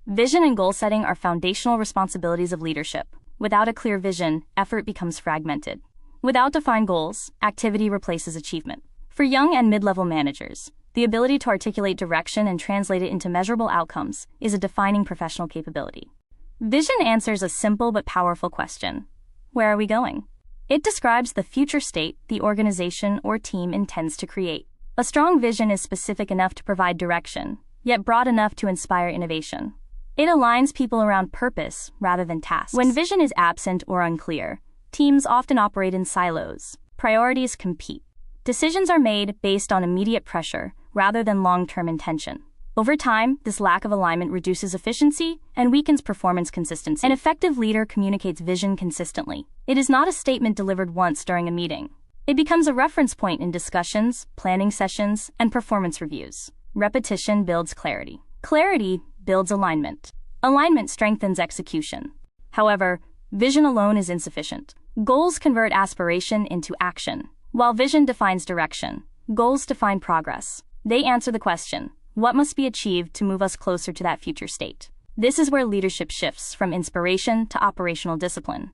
Vision and goal setting are foundational responsibilities of leadership. Without a clear vision, effort becomes fragmented. Without defined goals, activity replaces achievement. For young and mid-level managers, the ability to articulate direction and translate it into measurable outcomes is a defining professional capability. Vision answers a simple but powerful question: where are we going? It describes the future state the organization or team intends to create. A strong vision is specific enough to provide direction, yet broad enough to inspire innovation. It aligns people around purpose rather than tasks. When vision is absent or unclear, teams often operate in silos. Priorities compete. Decisions are made based on immediate pressure rather than long-term intention. Over time, this lack of alignment reduces efficiency and weakens performance consistency. An effective leader communicates vision consistently. It is not a statement delivered once during a meeting. It becomes a reference point in discussions, planning sessions, and performance reviews. Repetition builds clarity. Clarity builds alignment. Alignment strengthens execution. However, vision alone is insufficient. Goals convert aspiration into action. While vision defines direction, goals define progress. They answer the question: what must be achieved to move us closer to that future state? This is where leadership shifts from inspiration to operational discipline.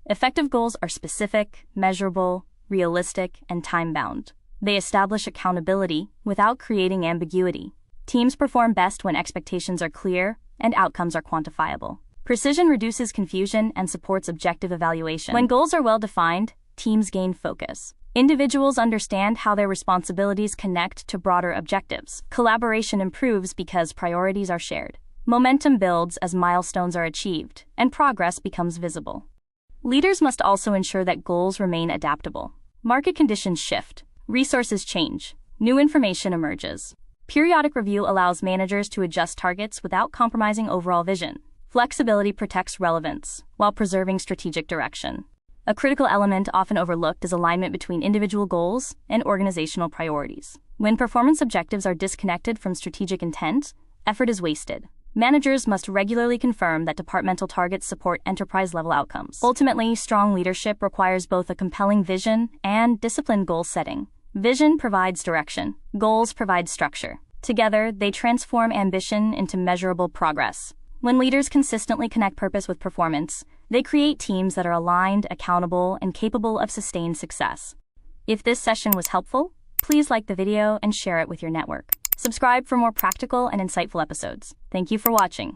Effective goals are specific, measurable, realistic, and time-bound. They establish accountability without creating ambiguity. Teams perform best when expectations are clear and outcomes are quantifiable. Precision reduces confusion and supports objective evaluation. When goals are well-defined, teams gain focus. Individuals understand how their responsibilities connect to broader objectives. Collaboration improves because priorities are shared. Momentum builds as milestones are achieved, and progress becomes visible. Leaders must also ensure that goals remain adaptable. Market conditions shift, resources change, new information emerges. Periodic review allows managers to adjust targets without compromising overall vision. Flexibility protects relevance while preserving strategic direction. A critical element often overlooked is alignment between individual goals and organizational priorities. When performance objectives are disconnected from strategic intent, effort is wasted. Managers must regularly confirm that departmental targets support enterprise-level outcomes. Ultimately, strong leadership requires both a compelling vision and disciplined goal setting. Vision provides direction. Goals provide structure. Together, they transform ambition into measurable progress. When leaders consistently connect purpose with performance, they create teams that are aligned, accountable, and capable of sustained success. If this session was helpful, please like the video and share it with your network. Subscribe for more practical and insightful episodes. Thank you for watching.